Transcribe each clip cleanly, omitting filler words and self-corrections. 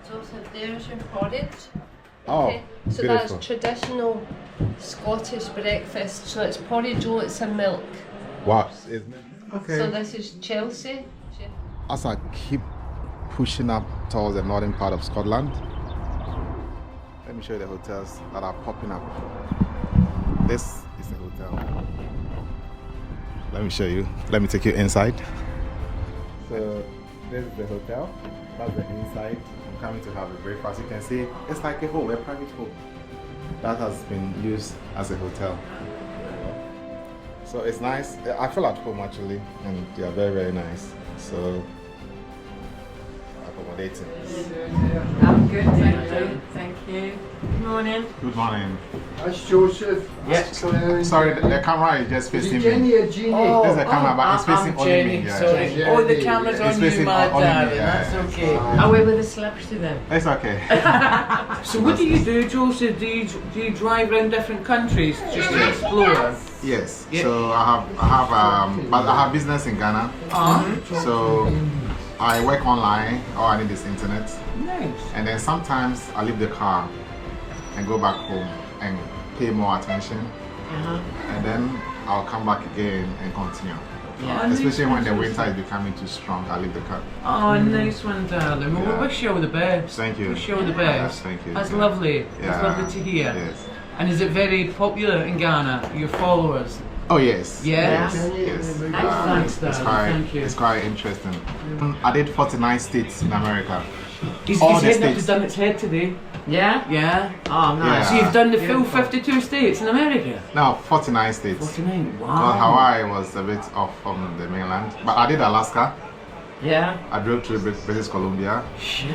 Joseph, there's your porridge. Oh, Okay, so beautiful. that's traditional Scottish breakfast. So it's porridge, oats and milk. Wow. Okay. So this is Chelsea. As I keep pushing up towards the northern part of Scotland, let me show you the hotels that are popping up. This is a hotel. Let me show you. Let me take you inside. So this is the hotel. That's the inside. I'm coming to have a breakfast. You can see it's like a home, a private home that has been used as a hotel. So it's nice. I feel at home actually, and they are very, very nice. So accommodating. I'm good, thank you. Thank you. Good morning. Good morning. That's Joseph. Yes. Sorry, the camera is just facing Jenny me. or Jeannie? This is the camera, but it's facing I'm only Jenny, me. Yeah. sorry. Jenny. Oh, the camera's It's on you, facing my only me, darling. yeah. That's okay. I'll wear with the slippers to them. It's okay. So what do you do, Joseph? Do you drive around different countries just to explore? Yes. Yeah. So but I have business in Ghana. So I work online. All I need is internet. Nice. And then sometimes I leave the car and go back home and pay more attention. And then I'll come back again and continue. Yeah, Especially when the winter is becoming too strong, I leave the car. Oh, nice one, darling. Well, Yeah. we wish you all the best. Thank you. Wish you all the best. Yes, thank you. That's Yeah. lovely. Yeah. That's lovely to hear. Yes. And is it very popular in Ghana, your followers? Oh yes. Yeah? Yes. Yes. Thanks, It's darling. quite, Thank you. it's quite interesting. I did 49 states in America. He's all the heading up to states. done its head today. Yeah? Yeah. Oh, nice. So you've done the full Beautiful. 52 states in America? No, 49 states. 49. Well, Wow. Hawaii was a bit off from the mainland, but I did Alaska. Yeah? I drove to British Columbia Shit.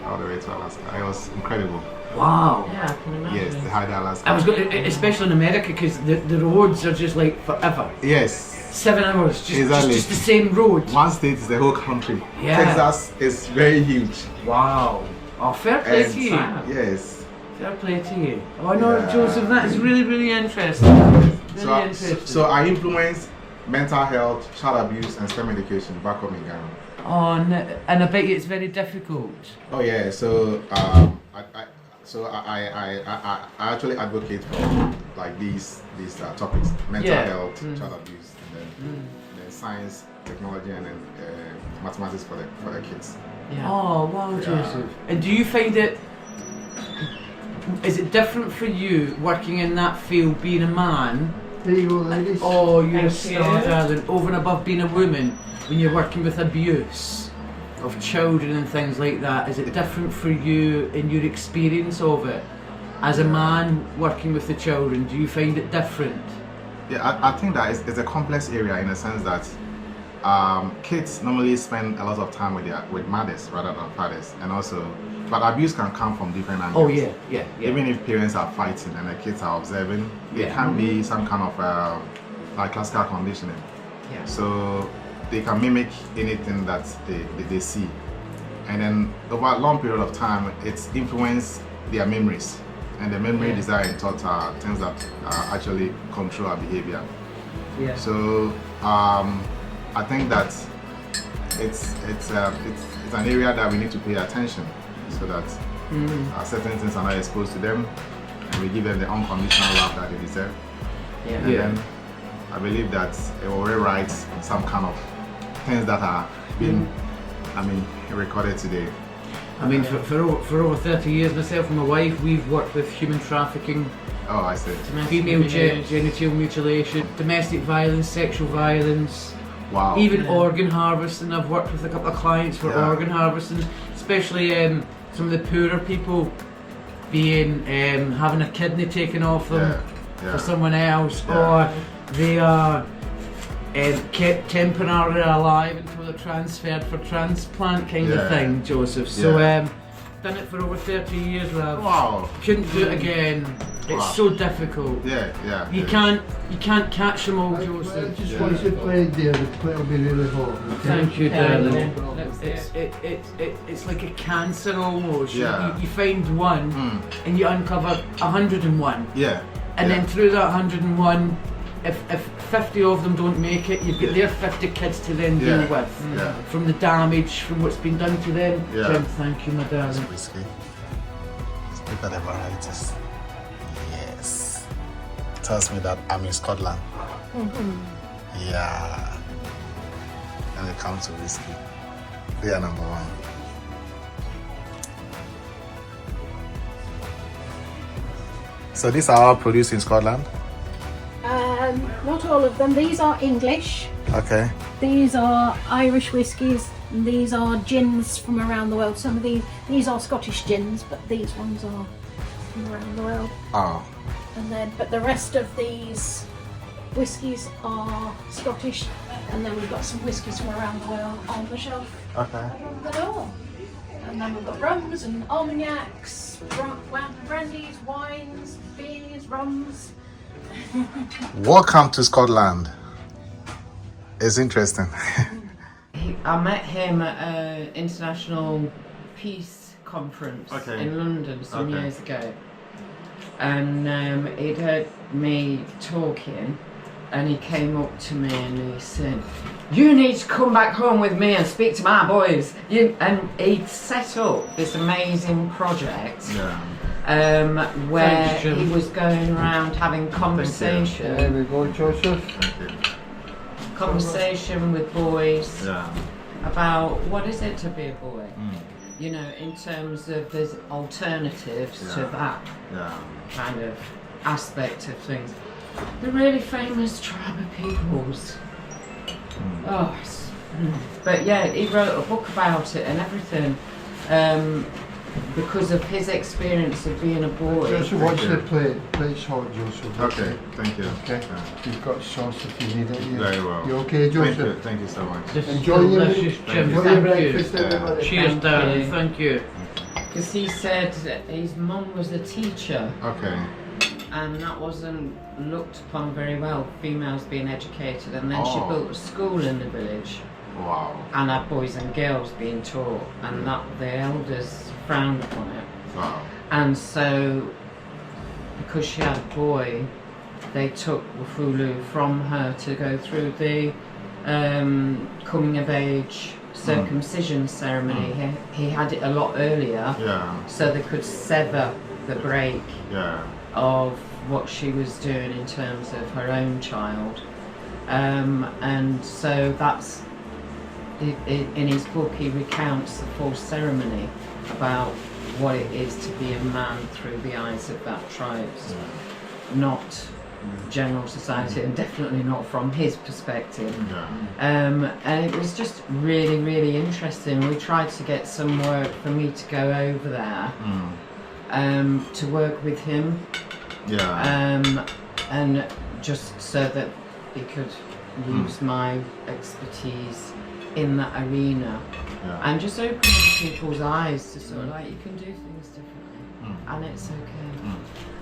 all the way to Alaska. It was incredible. Wow. Yeah, I can imagine. Yes, the high Alaska. I was going, especially in America, because the roads are just like forever. Yes. 7 hours, just, Exactly. just the same road. One state is the whole country. Yeah. Texas is very huge. Wow. Oh, fair play And to you. yes. Fair play to you. Oh no, Yeah. Joseph, that is really, really interesting. Really interesting. So I influence mental health, child abuse, and STEM education back home in Ghana. Oh, and I bet you it's very difficult. Oh yeah, so I actually advocate for like these topics: mental Yeah. health, child abuse, and then science, technology, and then mathematics for the kids. Yeah. Oh, wow, Yeah. Joseph. And do you find is it different for you working in that field, being a man? There you go, ladies. Oh, you're a Thank you. star, darling. Over and above being a woman, when you're working with abuse of children and things like that, is it different for you in your experience of it? As a man working with the children, do you find it different? Yeah, I think that it's a complex area in the sense that kids normally spend a lot of time with mothers rather than fathers, and also, but abuse can come from different angles. Oh yeah. Even if parents are fighting and the kids are observing, it Yeah. can be some kind of like classical conditioning. Yeah. So they can mimic anything that they see, and then over a long period of time, it's influenced their memories, and the memory, desire, and thought are things that actually control our behavior. Yeah. So I think that it's an area that we need to pay attention so that certain things are not exposed to them, and we give them the unconditional love that they deserve. Yeah. And then I believe that it will rewrite some kind of things that are being, recorded today. I mean, for over 30 years, myself and my wife, we've worked with human trafficking, Oh, I see. female genital mutilation, domestic violence, sexual violence, Wow. even organ harvesting. I've worked with a couple of clients for Yeah. organ harvesting, especially some of the poorer people being having a kidney taken off them Yeah. for someone else, Yeah. or they are kept temporarily alive until they're transferred for transplant kind of Yeah. thing, Joseph. So Yeah. done it for over 30 years, Rav. Wow. Couldn't do it again. It's Wow. so difficult. Yeah. You can't catch them all, Joseph. Just once you play there, the play will be really hot. Okay? Thank you, Yeah, darling. yeah. It's like a cancer almost. Yeah. You find one and you uncover 101. Yeah. And then through that 101, if 50 of them don't make it, you've got their 50 kids to then deal Yeah. with. Yeah. From the damage, from what's been done to them. Yeah. Jim, thank you, my darling. Whiskey. Look at the varieties. Yes. Tells me that I'm in Scotland. Yeah. And it comes to whiskey. They are number one. So these are all produced in Scotland? Not all of them. These are English. Okay. These are Irish whiskies. And these are gins from around the world. Some of these are Scottish gins, but these ones are from around the world. Oh. And then, but the rest of these whiskies are Scottish. And then we've got some whiskies from around the world on the shelf Okay. around the door. And then we've got rums and armagnacs, brandies, wines, beers, rums. Welcome to Scotland. It's interesting. I met him at an international peace conference Okay. in London some Okay. years ago. And he'd heard me talking, and he came up to me and he said, "You need to come back home with me and speak to my boys." And he'd set up this amazing project where Thanks, Jim. he was going around having conversation. There we go, Joseph. Conversation with boys Yeah. about what is it to be a boy, you know, in terms of there's alternatives to Yeah. that Yeah. kind of aspect of things. The really famous tribe of peoples. Oh, but yeah, he wrote a book about it and everything, because of his experience of being a boy. Joseph, watch the plate. Plate's hot, Joseph. Okay, thank you. Okay. You've got sauce if you need it. Very well. You okay, Joseph? Thank you so much. This is Enjoy your delicious, Jim. enjoy your Thank breakfast, you. everybody. Cheers, Thank darling. you. Thank you. Because he said that his mum was a teacher, Okay. and that wasn't looked upon very well, females being educated, and then she Oh. built a school in the village Wow. and had boys and girls being taught, and that the elders frowned upon it. Wow. And so, because she had a boy, they took Wafulu from her to go through the coming of age circumcision ceremony. He had it a lot earlier, Yeah. so they could sever the break Yeah. of what she was doing in terms of her own child. And so that's, in his book he recounts the full ceremony about what it is to be a man through the eyes of that tribe, not general society, and definitely not from his perspective. Yeah. And it was just really, really interesting. We tried to get some work for me to go over there to work with him, Yeah. and just so that he could use my expertise in that arena. Yeah. And just open people's eyes to sort of like, you can do things differently, and it's okay.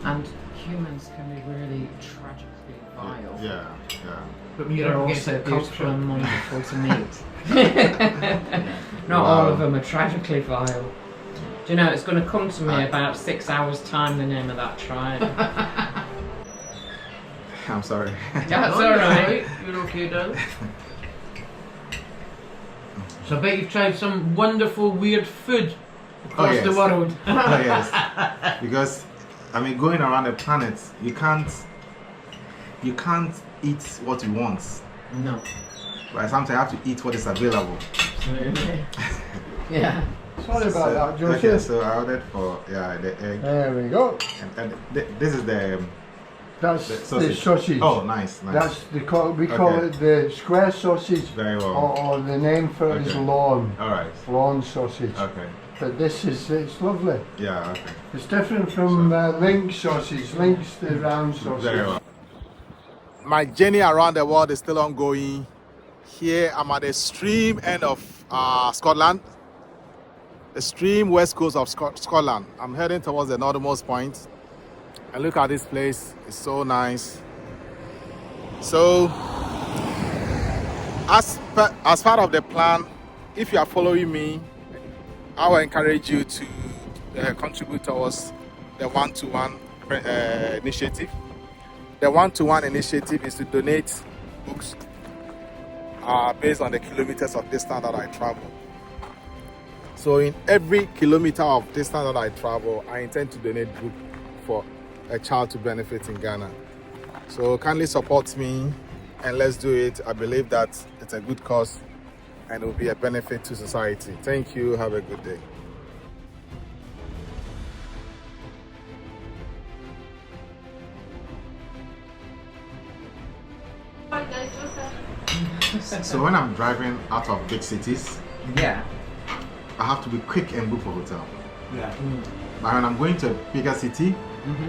And humans can be really tragically vile. Yeah. Yeah. But when They're you're also beautiful and wonderful to meet. Not Wow. all of them are tragically vile. Do you know, it's going to come to me about 6 hours' time, the name of that tribe. I'm sorry. That's Oh, all you're right. You're okay, darling. So I bet you've tried some wonderful weird food across yes. the world. Oh, yes. Because, I mean, going around the planet, you can't eat what you want. No. But sometimes you have to eat what is available. Absolutely. Yeah. Sorry about that, Joseph. Okay, so I ordered for the egg, There we go. and this is the That's the the sausage. Oh, nice, nice. That's we call Okay. it the square sausage, Very well. or the name for it is Okay. lawn. All right. Lawn sausage. Okay. But this is, it's lovely. Yeah. Okay. It's different from link sausage. Link's the round sausage. Very well. My journey around the world is still ongoing. Here I'm at the extreme end of Scotland, the extreme west coast of Scotland. I'm heading towards the northernmost point. And look at this place, it's so nice. So, as part of the plan, if you are following me, I will encourage you to contribute towards the one-to-one initiative. The one-to-one initiative is to donate books based on the kilometers of distance that I travel. So in every kilometer of distance that I travel, I intend to donate book for a child to benefit in Ghana. So kindly support me and let's do it. I believe that it's a good cause and it will be a benefit to society. Thank you. Have a good day. So when I'm driving out of big cities, Yeah. I have to be quick and book for hotel. Yeah. But when I'm going to a bigger city,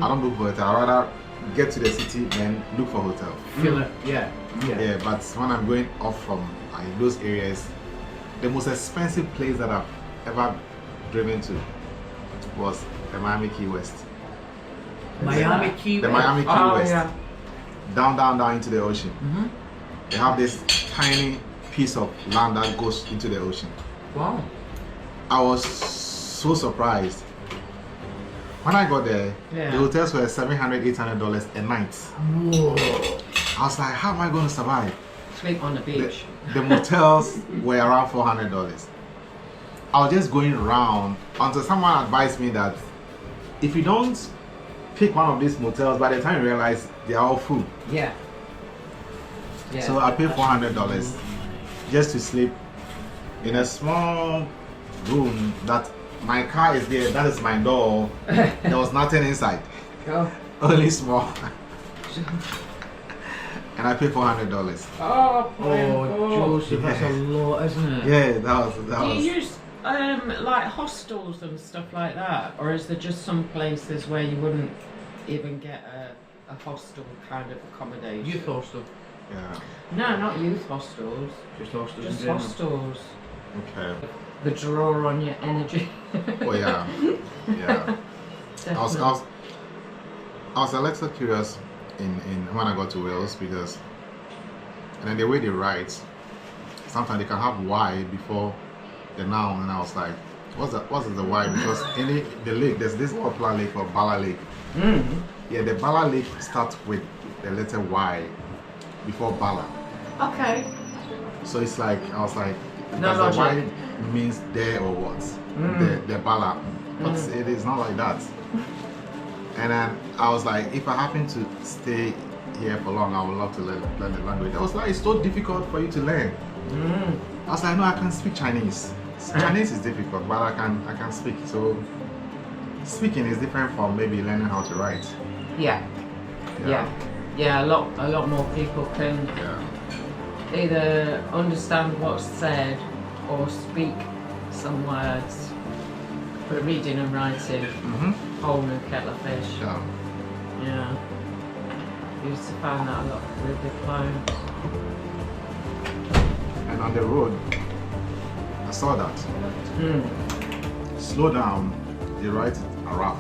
I don't book for hotel. I rather get to the city then look for hotel. Feel it. Yeah. Yeah. Yeah, but when I'm going off from those areas, the most expensive place that I've ever driven to was the Miami Key West. Miami Key The West. Miami Key Oh, West. yeah. Down into the ocean. They have this tiny piece of land that goes into the ocean. Wow. I was so surprised. When I got there, Yeah. the hotels were $700, $800 a night. Whoa. I was like, how am I going to survive? Sleep on the beach. The motels were around $400. I was just going around until someone advised me that if you don't pick one of these motels, by the time you realize they are all full. Yeah. Yeah. So I paid $400 just to sleep in a small room that my car is there, that is my door. There was nothing inside, Oh. only small. And I paid $400. Oh, Oh, Joseph, that's a lot, isn't it? Yeah, that Do was. you use like hostels and stuff like that, or is there just some places where you wouldn't even get a hostel kind of accommodation? Youth hostel. Yeah. No, not youth hostels. Just hostels. Just in general. hostels. Okay. The draw on your energy. Oh yeah. Yeah. I was a little curious in when I got to Wales because, and then the way they write, sometimes they can have Y before the noun, and I was like, what is the Y? Because in the lake, there's this popular lake called Bala Lake. Yeah, the Bala Lake starts with the letter Y before Bala. Okay. So it's like, I was like, No does the Y logic. means there or what? The Bala. But it is not like that. And then I was like, if I happen to stay here for long, I would love to learn the language. I was like, it's so difficult for you to learn. I was like, no, I can speak Chinese. Chinese is difficult, but I can speak. So speaking is different from maybe learning how to write. Yeah. Yeah. A lot more people can Yeah. either understand what's said or speak some words. But reading and writing, whole new kettle of fish. Yeah. Yeah. Used to find that a lot with the clients. And on the road, I saw that. Slow down, they write Araf.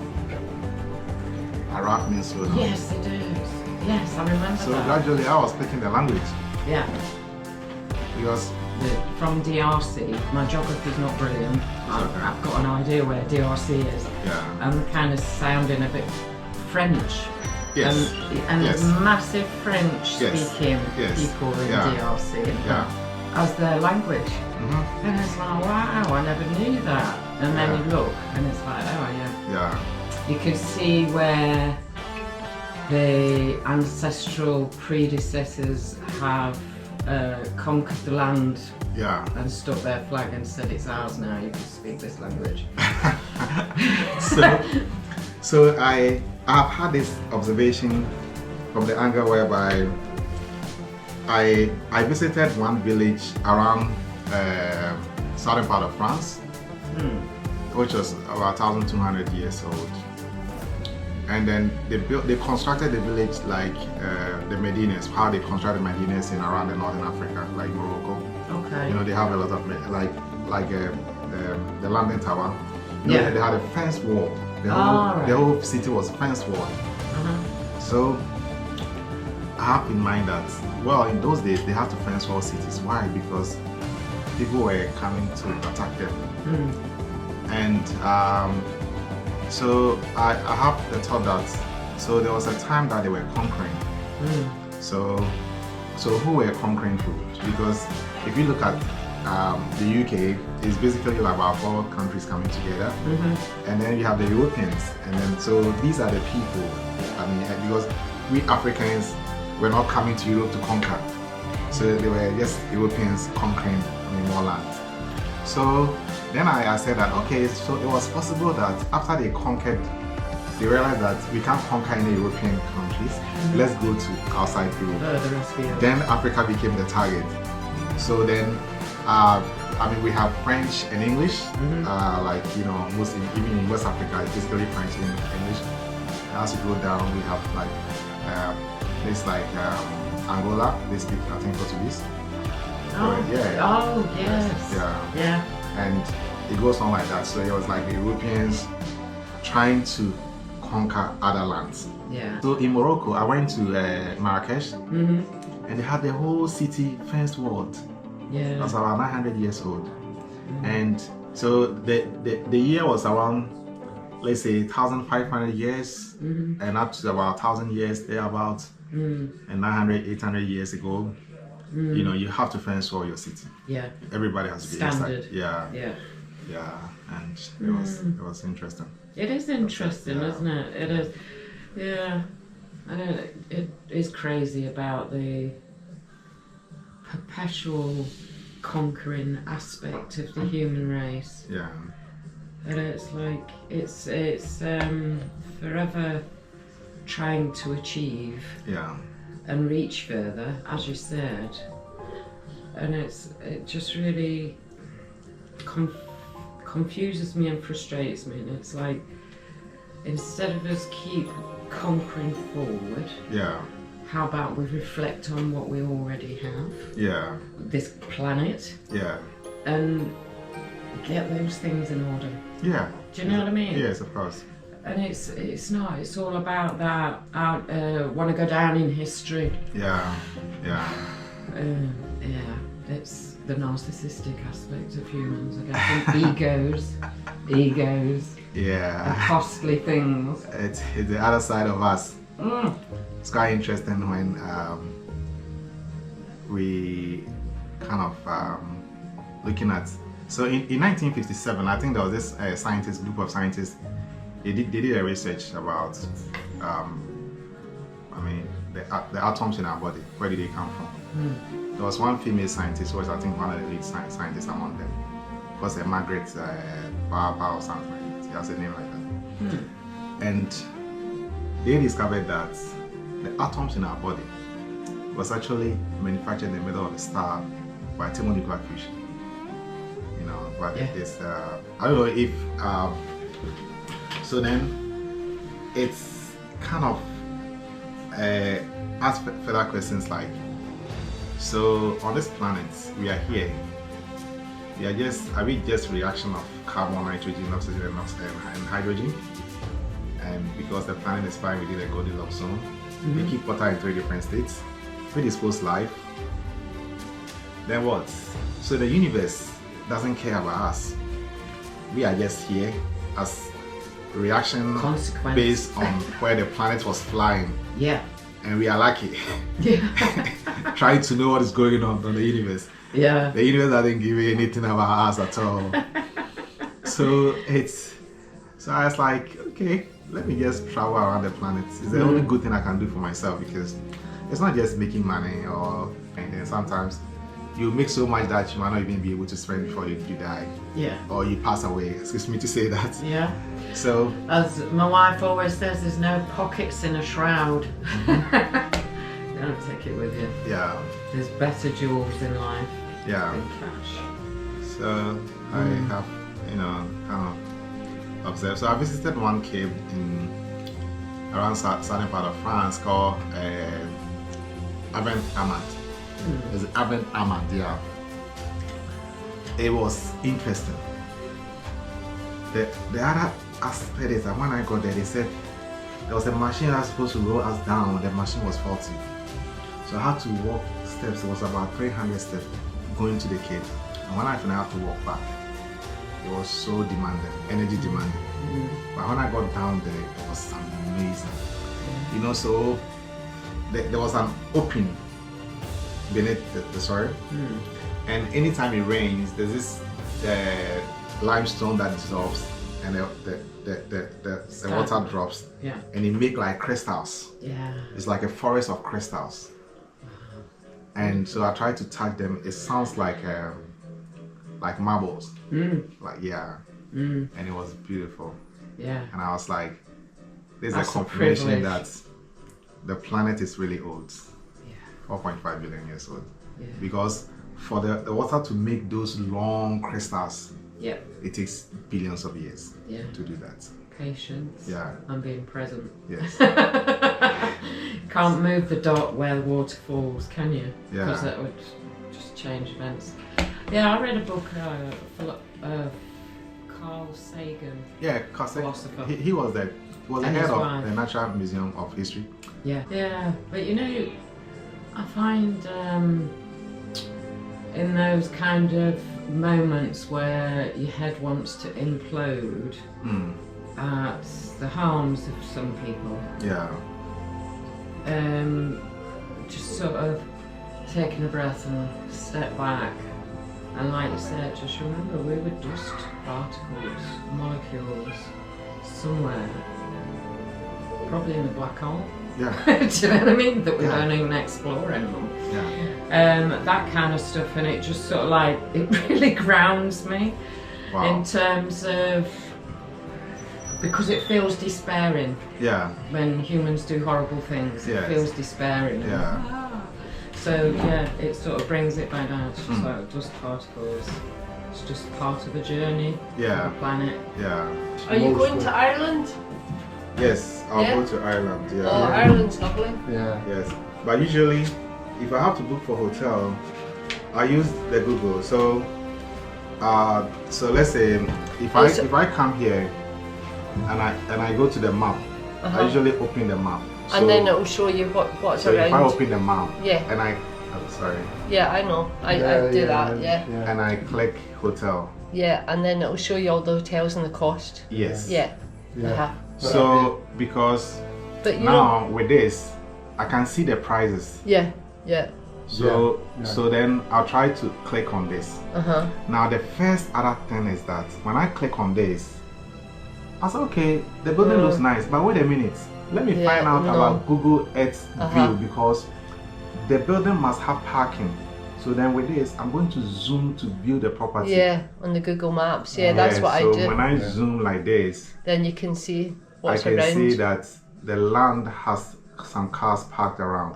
Araf means slow down. Yes, it is. Yes, I remember So that. gradually I was speaking the language Yeah. because From DRC, my geography's not brilliant. I've got an idea where DRC is. yeah. I'm kind of sounding a bit French. Yes. And Yes. there's massive French Yes. speaking Yes. people in Yeah. DRC Yeah. as their language. And it's like, wow, I never knew that. And then Yeah. you look and it's like, oh yeah. Yeah. You can see where the ancestral predecessors have conquered the land Yeah. and stuck their flag and said it's ours now, you can speak this language. So I have had this observation from the angle whereby I visited one village around southern part of France, which was about 1,200 years old. And then they constructed the village like the Medinas, how they constructed Medinas in around the northern Africa, like Morocco. Okay. You know, they have a lot of the London Tower. You know, Yeah. they had a fence wall. The Right. whole city was fence wall. So I have in mind that, well, in those days they had to fence wall cities. Why? Because people were coming to attack them. And so I have the thought that, so there was a time that they were conquering So who were conquering who? Because if you look at the UK, it's basically like about 4 countries coming together, and then you have the Europeans, and then so these are the people. I mean, because we Africans were not coming to Europe to conquer, so they were just Europeans conquering, more land. So then I said that okay, so it was possible that after they conquered, they realized that we can't conquer any European countries. Let's go to outside Europe. Then Africa became the target. So then, we have French and English. Like most even in West Africa, it's basically French and English. As you go down, we have like places like Angola. They speak, I think, Portuguese. Oh yes. Yeah. And it goes on like that. So it was like the Europeans trying to conquer other lands. Yeah. So in Morocco, I went to Marrakesh, and they had the whole city fenced walled. Yeah. It was about 900 years old, and so the year was around, let's say 1,500 years, and up to about 1,000 years thereabout, and 900, 800 years ago. You have to fence wall your city. Yeah. Everybody has to be standard. inside. Yeah. And it was interesting. It is interesting, isn't it? It is. Yeah. I know it is crazy about the perpetual conquering aspect of the human race. Yeah. And it's like it's forever trying to achieve. Yeah. And reach further, as you said, and it just really confuses me and frustrates me. And it's like, instead of us keep conquering forward, how about we reflect on what we already have? Yeah. This planet. Yeah. And get those things in order. Yeah. Do you know what I mean? Yes, of course. And it's not. It's all about that. Want to go down in history. Yeah. It's the narcissistic aspect of humans. I guess. egos. Yeah. And costly things. It's the other side of us. It's quite interesting when we kind of looking at. So in 1957, I think there was this group of scientists. They did a research about, the atoms in our body. Where did they come from? There was one female scientist who was, I think, one of the lead scientists among them. It was Margaret Barber or something like that. She has a name like that. And they discovered that the atoms in our body was actually manufactured in the middle of the star by thermonuclear fusion. But it's I don't know if. So then, it's kind of ask further questions like, so on this planet, we are here. Are we just reaction of carbon, nitrogen, oxygen, and hydrogen? And because the planet is fine within the Goldilocks zone, we keep water in 3 different states. We dispose life. Then what? So the universe doesn't care about us. We are just here as reaction based on where the planet was flying. Yeah. And we are lucky. Yeah. Trying to know what is going on in the universe. Yeah. The universe doesn't give you anything about us at all. So I was like, okay, let me just travel around the planet. It's the only good thing I can do for myself, because it's not just making money and then sometimes you make so much that you might not even be able to spend before you die. Yeah. Or you pass away. Excuse me to say that. Yeah. So, as my wife always says, there's no pockets in a shroud. You don't take it with you. Yeah. There's better jewels in life than cash. So I have, kind of observed. So I visited one cave in around southern part of France called Avant Amand. There's Avant Amand, yeah. It was interesting. The other aspect is that when I got there, they said there was a machine that was supposed to roll us down. The machine was faulty, so I had to walk steps. It was about 300 steps going to the cave, and when I finished, I had to walk back. It was so demanding, energy demanding. But when I got down there, it was amazing. So there was an opening beneath the soil, and anytime it rains, there's this limestone that dissolves, and the water drops, and it make like crystals. Yeah. It's like a forest of crystals. And so I tried to tag them. It sounds like marbles. Like and it was beautiful. Yeah. And I was like, there's That's a a confirmation privilege. that the planet is really old. Yeah. 4.5 billion years old. Yeah. Because for the water to make those long crystals, Yeah. it takes billions of years Yeah. to do that. Patience. Yeah. And being present. Yes. Can't move the dot where the water falls, can you? Yeah. Because that would just change events. Yeah, I read a book, Carl Sagan. Yeah, because Philosopher. he was the And head his of wife. the Natural Museum of History. Yeah. Yeah, but you know, I find in those kind of moments where your head wants to implode at the harms of some people, Yeah. just sort of taking a breath and step back, and like you said, just remember we were dust particles, molecules, somewhere, probably in a black hole. Yeah. Do you know what I mean? That we Yeah. don't even explore anymore. Yeah. That kind of stuff, and it just sort of like, it really grounds me Wow. in terms of, because it feels despairing Yeah. when humans do horrible things. Yes. It feels despairing. Yeah. So yeah, it sort of brings it back down. It's just like dust particles. It's just part of the journey Yeah. of the planet. Yeah. Are you going to Ireland? Yes, I'll Yeah? go to Ireland. Yeah. Oh, Ireland's lovely. Yeah. Yes, but usually, if I have to book for hotel, I use the Google. So let's say if I come here and I go to the map, I usually open the map. So, And then it will show you what's so around. if I open the map, Yeah. and I'm sorry, Yeah, I know. I do that. Yeah. and I click hotel. Yeah, and then it will show you all the hotels and the cost. Yes. Yeah. Yeah. Uh-huh. So because But you know. now with this, I can see the prices. Yeah. Yeah. So Yeah. so then I'll try to click on this. Now the first other thing is that when I click on this, I say okay, the building looks nice, but wait a minute, let me Yeah, find out no. about Google Earth view, because the building must have parking. So then with this, I'm going to zoom to view the property. Yeah, on the Google Maps. Yeah, that's what so I do. when I zoom like this, Then you can see what's I can around. see that the land has some cars parked around.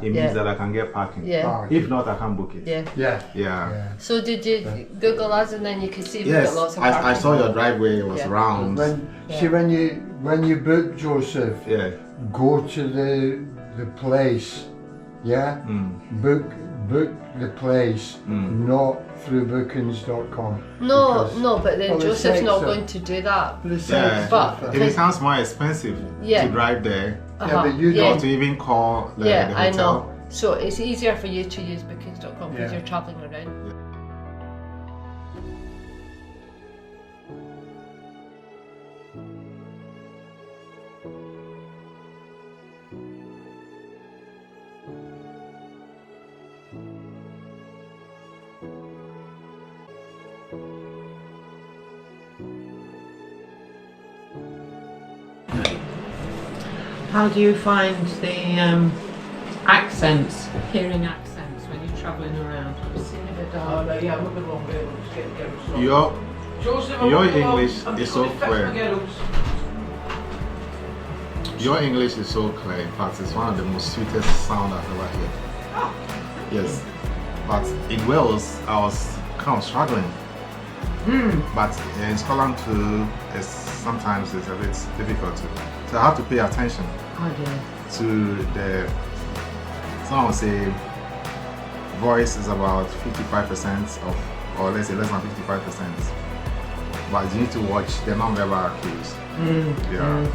It means Yeah. that I can get parking. Yeah. If not, I can't book it. Yeah. Yeah. Yeah. So did you Google us and then you could see we've Yes, got lots of I parking. saw your driveway was Yeah. round. See when you book, Joseph, Yeah. go to the place. Yeah. Book the place, not through bookings.com. No, because- no, but then for the Joseph's sake not of- going to do that. For the Yeah. sake But- of- It becomes more expensive Yeah. to drive there Yeah, but you yeah. or don't. to even call the Yeah, hotel. I know. So it's easier for you to use bookings.com because Yeah. you're travelling around. How do you find the accents, hearing accents when you're travelling around? I've seen a bit dark. yeah, I'm looking wrong there. Let's get it Your Joseph, Your English is so clear. clear. Your English is so clear. In fact, it's one of the most sweetest sound I've ever heard. Yes, but in Wales, I was kind of struggling. But in Scotland too, sometimes it's a bit difficult to. So I have to pay attention Oh dear. to the. Someone would say voice is about 55% of, or let's say less than 55%. But you need to watch the non-verbal cues. Yeah.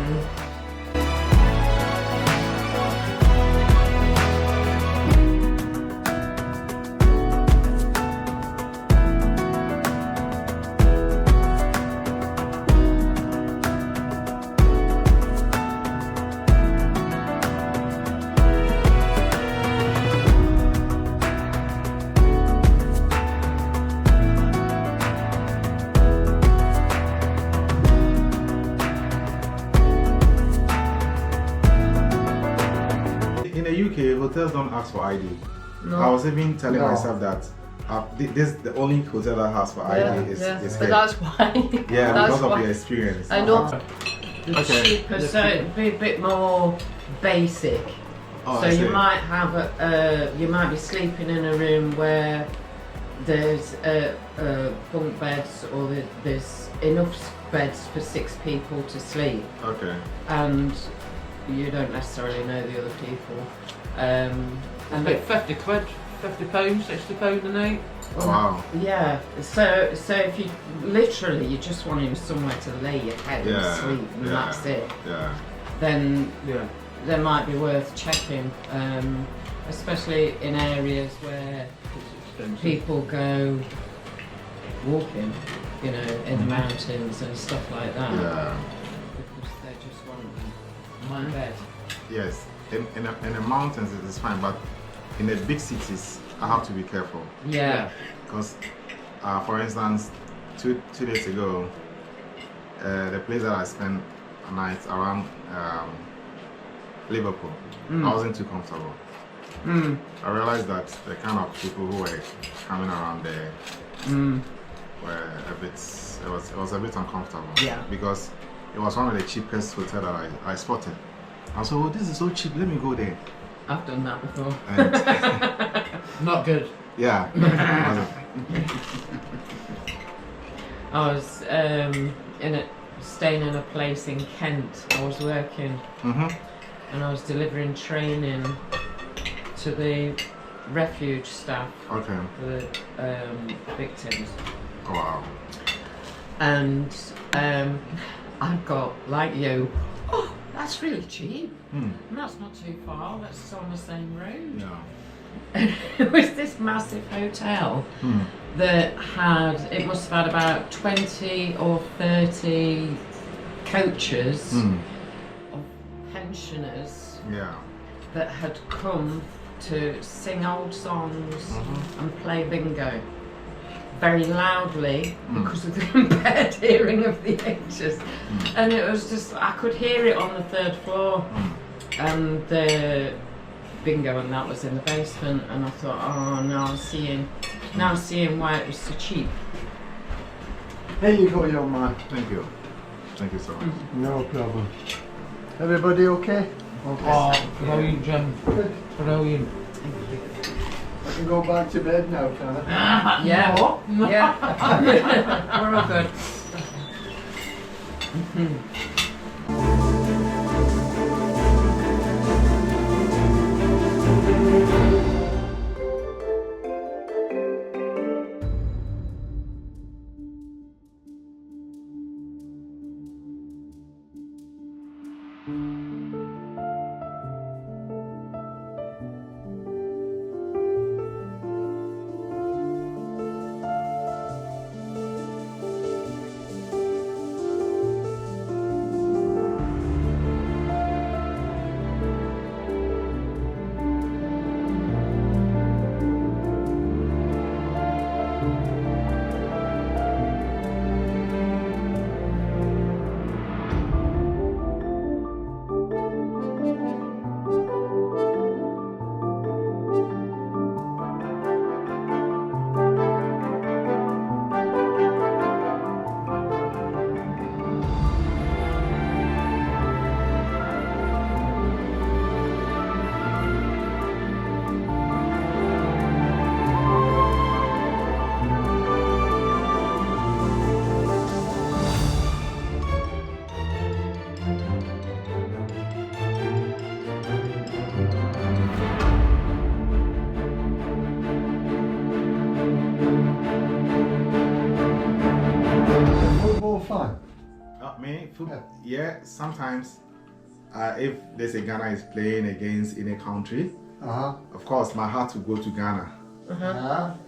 hotels don't ask for ID. No. I was even telling No. myself that this the only hotel that has for ID is but here. that's why. Yeah, that's because of why. the experience. I know. Okay. Cheaper, so it'd be a bit more basic. Oh, So I you see. might have you might be sleeping in a room where there's bunk beds, or there's enough beds for 6 people to sleep, Okay. and you don't necessarily know the other people. And About 50 quid, £50, £60 a night. Oh, wow. yeah, so if you literally you just want him somewhere to lay your head and Yeah, sleep, and yeah. that's it, Yeah. then Yeah. they might be worth checking, especially in areas where It's expensive. people go walking, you know, in the mountains and stuff like that, Yeah. because they just want one bed. Yes. In the mountains it is fine, but in the big cities I have to be careful Yeah. because, for instance, two days ago, the place that I spent a night around Liverpool, I wasn't too comfortable. I realized that the kind of people who were coming around there were a bit. It was a bit uncomfortable. Yeah. Because it was one of the cheapest hotels that I spotted. I was like, oh, this is so cheap. Let me go there. I've done that before. And Not good. yeah. I was staying in a place in Kent. I was working and I was delivering training to the refuge staff Okay. for the victims. Oh, wow. And I got, like you, oh, that's really cheap. And that's not too far, that's on the same road. Yeah. And it was this massive hotel that had, it must have had about 20 or 30 coaches of pensioners Yeah. that had come to sing old songs and play bingo very loudly because of the impaired hearing of the ages. And it was just, I could hear it on the 3rd floor, and the bingo and that was in the basement, and I thought, oh, now I'm seeing why it was so cheap. Here you go, young man. Thank you. Thank you so much. No problem. Everybody okay? Oh, brilliant, Jim. Good. Brilliant. I can go back to bed now, can I? Yeah, No. yeah. We're all good. Football fan. Me, football. Yeah, sometimes if there's a Ghana is playing against in a country, of course my heart will go to Ghana.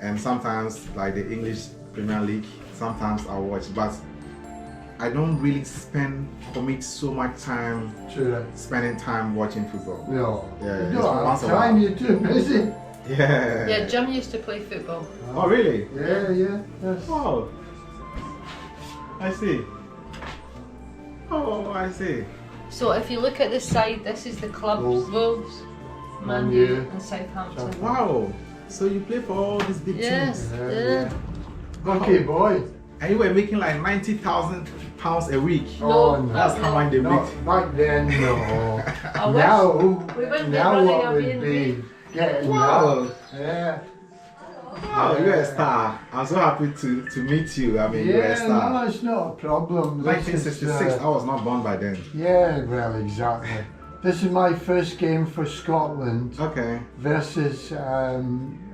And sometimes like the English Premier League, sometimes I watch, but I don't really commit so much time Sure. spending time watching football. No. Yeah, You it's don't have once a time, while. you're too busy. Yeah. Yeah, Jim used to play football. Oh really? Yeah, yeah. Yes. Oh. I see. Oh, I see. So if you look at the side, this is the club's Wolves. Wolves. Man Man U, U. and Southampton. Wow. So you play for all these big Yes, teams. yeah. Lucky boy. And you were making like £90,000 a week. Oh, no. That's how much they Not make. back then, no. I wish. Now, We wouldn't be now running what a would B&B. be getting Wow. that? Yeah. Wow, you're a star. I'm so happy to meet you. I mean, you're a Yeah, star. no, it's not a problem. This is, 1966, I was not born by then. yeah, well, exactly. This is my first game for Scotland Okay. versus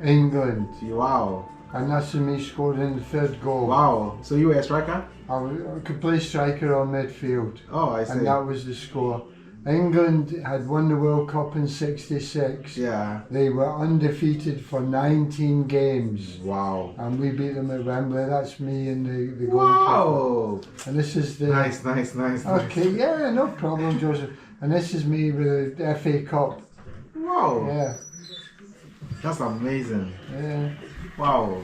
England. Wow. And that's me scoring the third goal. Wow. So you were a striker? I could play striker or midfield. Oh, I see. And that was the score. England had won the World Cup in '66. Yeah. They were undefeated for 19 games. Wow. And we beat them at Wembley. That's me and the goalkeeper. Wow. And this is the... Nice. Okay, yeah, no problem, Joseph. And this is me with the FA Cup. Wow. Yeah, That's amazing. yeah. Wow.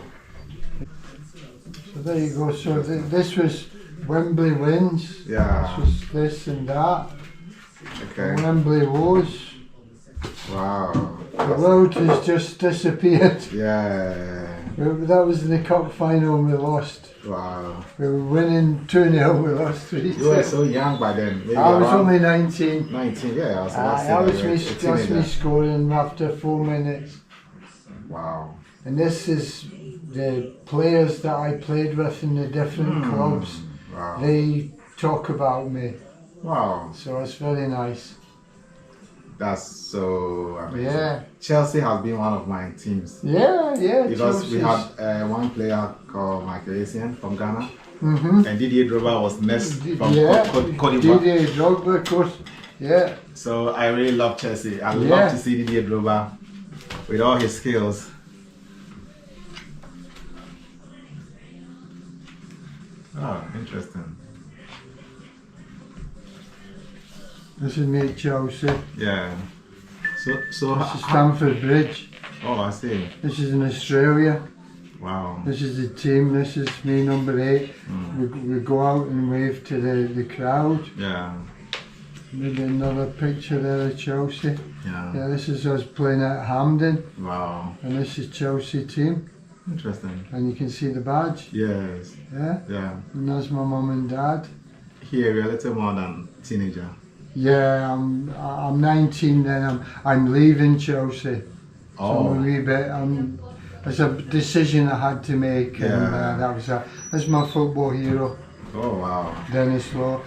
So there you go. So this was Wembley wins. Yeah. This was this and that. Okay. Wembley was. Wow. The world has just disappeared. Yeah. That was the cup final and we lost. Wow. We were winning 2-0, we lost 3-2. You were so young by then. Maybe I was around only 19. 19. Yeah, I was about to say That was you were me, a that's me teenager. scoring after 4 minutes. Wow. And this is the players that I played with in the different clubs. Wow. They talk about me, Wow. so it's very nice. That's so amazing. Yeah, Chelsea has been one of my teams. yeah. Because we Chelsea's- had one player called Michael from Ghana, Mhm. and Didier Drogba was next from Yeah, Cote d'Ivoire. Didier Drogba, of course. Yeah, So I really love Chelsea. I Yeah. love to see Didier Drogba with all his skills. Oh, interesting. this is me at Chelsea. Yeah. So This is Stamford Bridge. oh, I see. This is in Australia. Wow. This is the team. This is me, number 8. We go out and wave to the crowd. Yeah. Maybe another picture there of Chelsea. Yeah. Yeah, this is us playing at Hampden, Wow. and this is Chelsea team. Interesting. And you can see the badge. Yes. Yeah, Yeah. and that's my mum and dad. Here we're a little more than teenager. Yeah, I'm 19 then. I'm leaving Chelsea. So I'm a Oh. wee bit. It's a decision I had to make, and Yeah. that was that. That's my football hero, Oh wow. Dennis Law.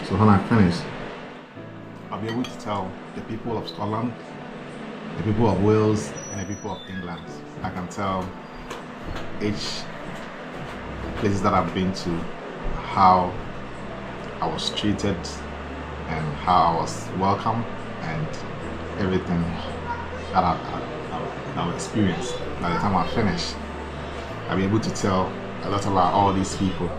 So when I finish, I'll be able to tell the people of Scotland, the people of Wales, and the people of England. I can tell each places that I've been to how I was treated and how I was welcomed and everything that I've experienced. By the time I finish, I'll be able to tell a lot about all these people.